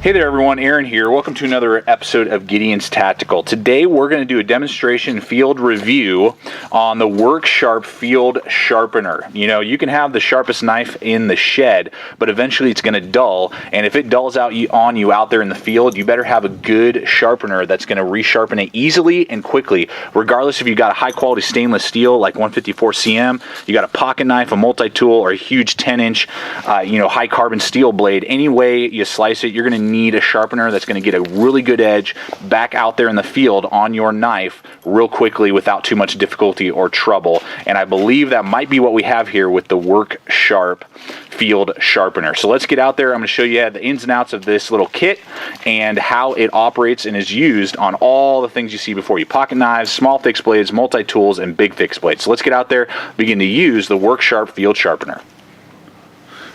Hey there everyone, Aaron here. Welcome to another episode of Gideon's Tactical. Today we're going to do a demonstration field review on the Worksharp Field Sharpener. You know, you can have the sharpest knife in the shed, but eventually it's going to dull, and if it dulls out on you out there in the field, you better have a good sharpener that's going to resharpen it easily and quickly, regardless if you got a high quality stainless steel like 154 cm, you got a pocket knife, a multi-tool, or a huge 10-inch high carbon steel blade. Any way you slice it, you're going to need a sharpener that's going to get a really good edge back out there in the field on your knife real quickly without too much difficulty or trouble. And I believe that might be what we have here with the Worksharp Field Sharpener. So let's get out there. I'm going to show you the ins and outs of this little kit and how it operates and is used on all the things you see before you: pocket knives, small fixed blades, multi-tools, and big fixed blades. So let's get out there, begin to use the Worksharp Field Sharpener.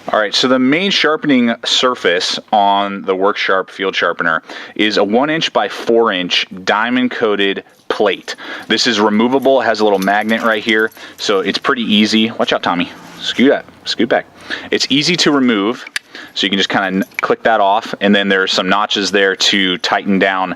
Alright, so the main sharpening surface on the Worksharp Field Sharpener is a 1-inch by 4-inch diamond coated plate. This is removable. It has a little magnet right here, so it's pretty easy. Watch out, Tommy. Scoot back. It's easy to remove, so you can just kind of click that off, and then there's some notches there to tighten down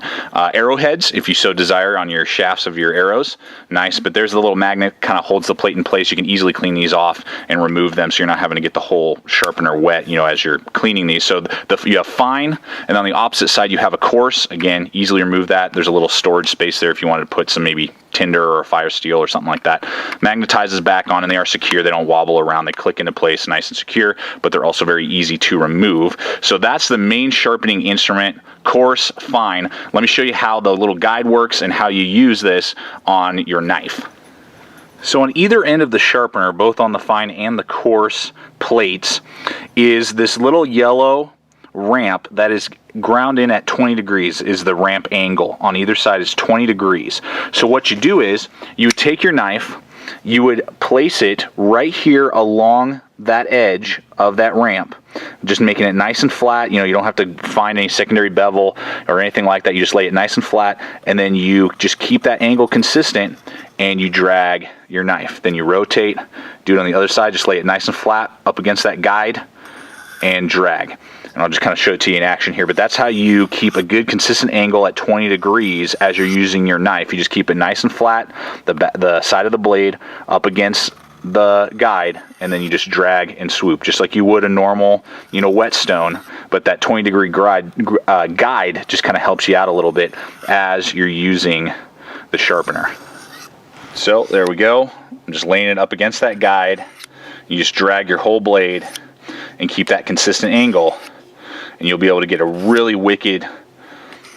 arrowheads if you so desire on your shafts of your arrows. Nice, but there's the little magnet, kind of holds the plate in place. You can easily clean these off and remove them, so you're not having to get the whole sharpener wet, as you're cleaning these. So you have fine, and on the opposite side you have a coarse. Again, easily remove that. There's a little storage space there if you wanted to put some maybe tinder or fire steel or something like that. Magnetizes back on, and they are secure. They don't wobble around. They click into place nice and secure, but they're also very easy to remove. So that's the main sharpening instrument: coarse, fine. Let me show you how the little guide works and how you use this on your knife. So on either end of the sharpener, both on the fine and the coarse plates, is this little yellow ramp that is ground in at 20 degrees. Is the ramp angle on either side is 20 degrees. So what you do is you would take your knife, you would place it right here along that edge of that ramp, just making it nice and flat. You don't have to find any secondary bevel or anything like that. You just lay it nice and flat, and then you just keep that angle consistent, and you drag your knife. Then you rotate, do it on the other side, just lay it nice and flat up against that guide and drag. And I'll just kind of show it to you in action here, but that's how you keep a good consistent angle at 20 degrees as you're using your knife. You just keep it nice and flat, the side of the blade up against the guide, and then you just drag and swoop just like you would a normal whetstone. But that 20 degree guide just kind of helps you out a little bit as you're using the sharpener. So there we go. I'm just laying it up against that guide. You just drag your whole blade and keep that consistent angle, and you'll be able to get a really wicked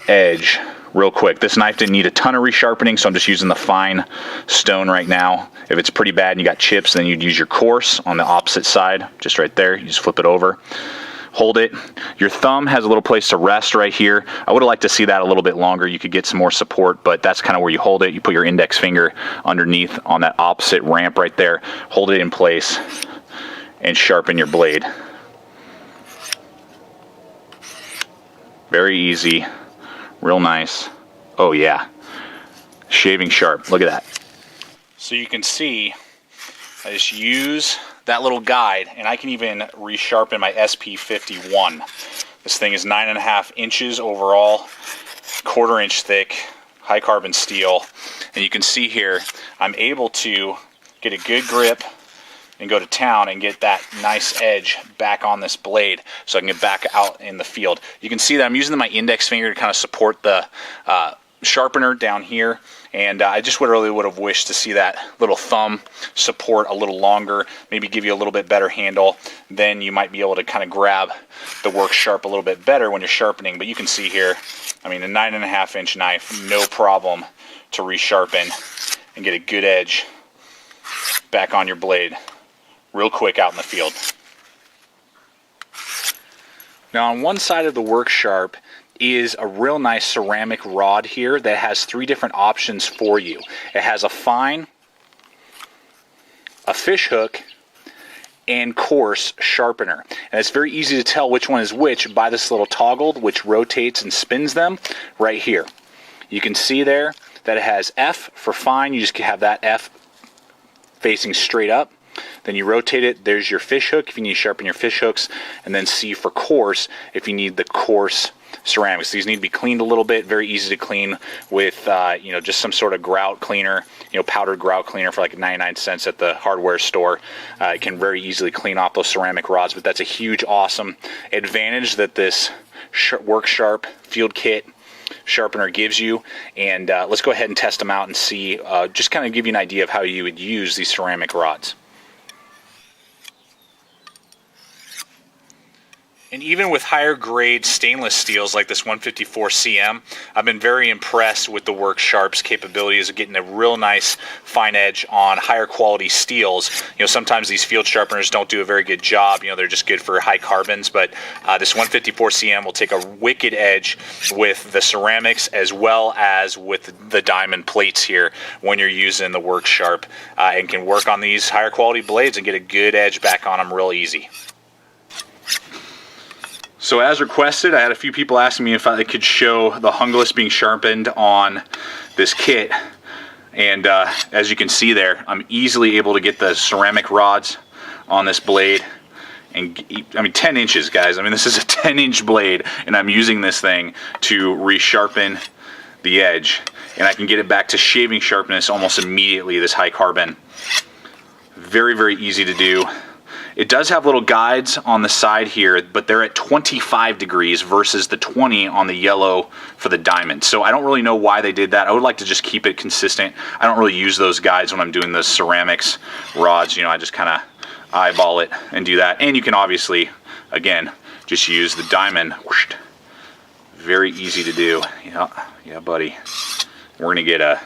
edge real quick. This knife didn't need a ton of resharpening, so I'm just using the fine stone right now. If it's pretty bad and you got chips, then you'd use your coarse on the opposite side, just right there. You just flip it over, hold it. Your thumb has a little place to rest right here. I would have liked to see that a little bit longer. You could get some more support, but that's kind of where you hold it. You put your index finger underneath on that opposite ramp right there, hold it in place, and sharpen your blade. Very easy, real nice. Oh yeah, shaving sharp. Look at that. So you can see I just use that little guide, and I can even resharpen my SP51. This thing is 9.5 inches overall, 1/4 inch thick, high carbon steel, and you can see here I'm able to get a good grip and go to town and get that nice edge back on this blade so I can get back out in the field. You can see that I'm using my index finger to kind of support the sharpener down here, and I just really would have wished to see that little thumb support a little longer, maybe give you a little bit better handle. Then you might be able to kind of grab the Worksharp a little bit better when you're sharpening. But you can see here, I mean, a 9.5 inch knife, no problem to resharpen and get a good edge back on your blade real quick out in the field. Now on one side of the Worksharp is a real nice ceramic rod here that has 3 different options for you. It has a fine, a fish hook, and coarse sharpener. And it's very easy to tell which one is which by this little toggle which rotates and spins them right here. You can see there that it has F for fine. You just have that F facing straight up. Then you rotate it. There's your fish hook if you need to sharpen your fish hooks. And then C for coarse if you need the coarse ceramics. These need to be cleaned a little bit. Very easy to clean with you know, just some sort of grout cleaner, you know, powdered grout cleaner for like 99 cents at the hardware store. It can very easily clean off those ceramic rods. But that's a huge, awesome advantage that this Worksharp Field Kit sharpener gives you. And let's go ahead and test them out and see, just kind of give you an idea of how you would use these ceramic rods. And even with higher grade stainless steels like this 154 CM, I've been very impressed with the Worksharp's capabilities of getting a real nice fine edge on higher quality steels. You know, sometimes these field sharpeners don't do a very good job. You know, they're just good for high carbons, but this 154 CM will take a wicked edge with the ceramics as well as with the diamond plates here when you're using the Worksharp, and can work on these higher quality blades and get a good edge back on them real easy. So as requested, I had a few people asking me if I could show the hungless being sharpened on this kit. And as you can see there, I'm easily able to get the ceramic rods on this blade. And I mean, 10 inches, guys. I mean, this is a 10-inch blade, and I'm using this thing to resharpen the edge. And I can get it back to shaving sharpness almost immediately, this high carbon. Very, very easy to do. It does have little guides on the side here, but they're at 25 degrees versus the 20 on the yellow for the diamond. So I don't really know why they did that. I would like to just keep it consistent. I don't really use those guides when I'm doing the ceramics rods. You know, I just kind of eyeball it and do that. And you can obviously, again, just use the diamond. Very easy to do. Yeah, buddy. We're going to get a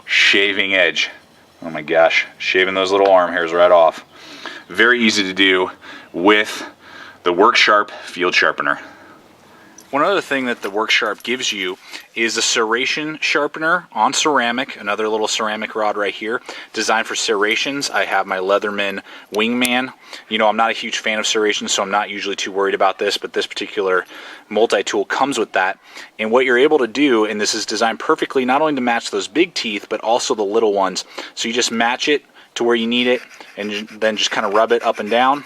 shaving edge. Oh my gosh, shaving those little arm hairs right off. Very easy to do with the Worksharp Field Sharpener. One other thing that the Worksharp gives you is a Serration Sharpener on ceramic, another little ceramic rod right here, designed for serrations. I have my Leatherman Wingman. You know, I'm not a huge fan of serrations, so I'm not usually too worried about this, but this particular multi-tool comes with that. And what you're able to do, and this is designed perfectly not only to match those big teeth, but also the little ones. So you just match it to where you need it, and then just kind of rub it up and down,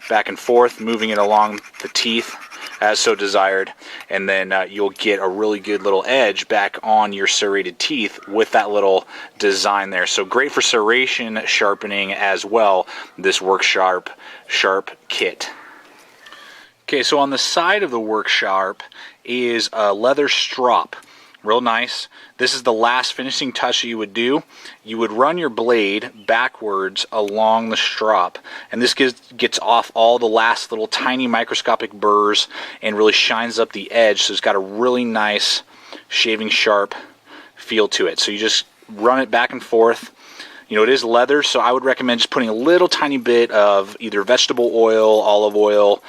back and forth, moving it along the teeth as so desired, and then you'll get a really good little edge back on your serrated teeth with that little design there. So great for serration sharpening as well, this Worksharp Sharp Kit. Okay, so on the side of the Worksharp is a leather strop. Real nice. This is the last finishing touch you would do. You would run your blade backwards along the strop, and this gets off all the last little tiny microscopic burrs and really shines up the edge, so it's got a really nice shaving sharp feel to it. So you just run it back and forth. You know, it is leather, so I would recommend just putting a little tiny bit of either vegetable oil, olive oil,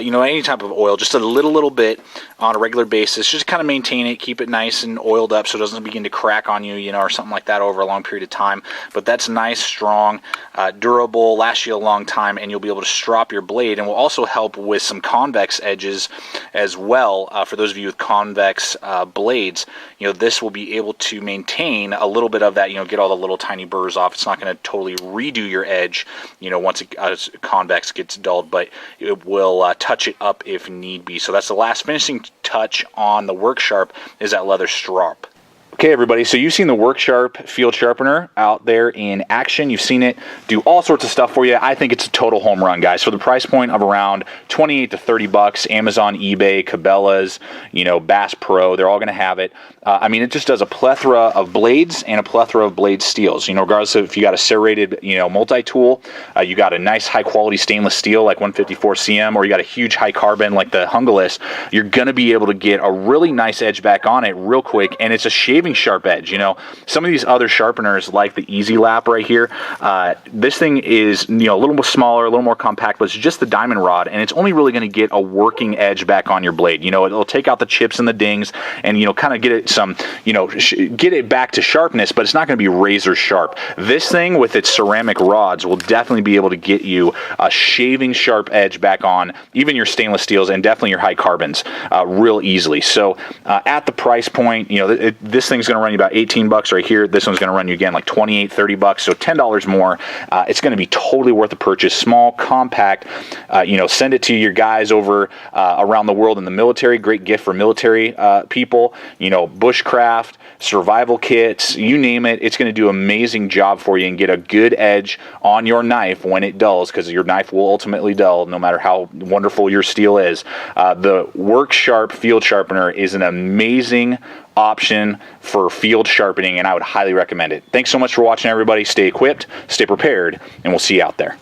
you know, any type of oil, just a little bit on a regular basis. Just kind of maintain it, keep it nice and oiled up so it doesn't begin to crack on you, you know, or something like that over a long period of time. But that's nice, strong, durable, lasts you a long time, and you'll be able to strop your blade, and will also help with some convex edges as well. For those of you with convex blades, you know, this will be able to maintain a little bit of that, you know, get all the little tiny burrs off. It's not going to totally redo your edge, you know, once convex gets dulled, but it will touch it up if need be. So that's the last finishing touch on the Worksharp, is that leather strop. Okay, everybody, so you've seen the Worksharp Field Sharpener out there in action. You've seen it do all sorts of stuff for you. I think it's a total home run, guys. For the price point of around 28 to 30 bucks, Amazon, eBay, Cabela's, you know, Bass Pro, they're all going to have it. I mean, it just does a plethora of blades and a plethora of blade steels. You know, regardless of if you got a serrated, you know, multi-tool, you got a nice high-quality stainless steel like 154 CM, or you got a huge high carbon like the Hungless, you're going to be able to get a really nice edge back on it real quick, and it's a shaving sharp edge. You know, some of these other sharpeners like the Easy Lap right here, this thing is, you know, a little more smaller, a little more compact, but it's just the diamond rod, and it's only really going to get a working edge back on your blade. You know, it'll take out the chips and the dings and, you know, kind of get it some, you know, get it back to sharpness, but it's not going to be razor sharp. This thing with its ceramic rods will definitely be able to get you a shaving sharp edge back on even your stainless steels and definitely your high carbons real easily. So at the price point, you know, this thing thing's going to run you about 18 bucks right here. This one's going to run you again like 28, 30 bucks, so $10 more. It's going to be totally worth the purchase. Small, compact, you know, send it to your guys over around the world in the military. Great gift for military people, you know, bushcraft, survival kits, you name it. It's going to do an amazing job for you and get a good edge on your knife when it dulls, because your knife will ultimately dull no matter how wonderful your steel is. The Worksharp Field Sharpener is an amazing option for field sharpening, and I would highly recommend it. Thanks so much for watching, everybody. Stay equipped, stay prepared, and we'll see you out there.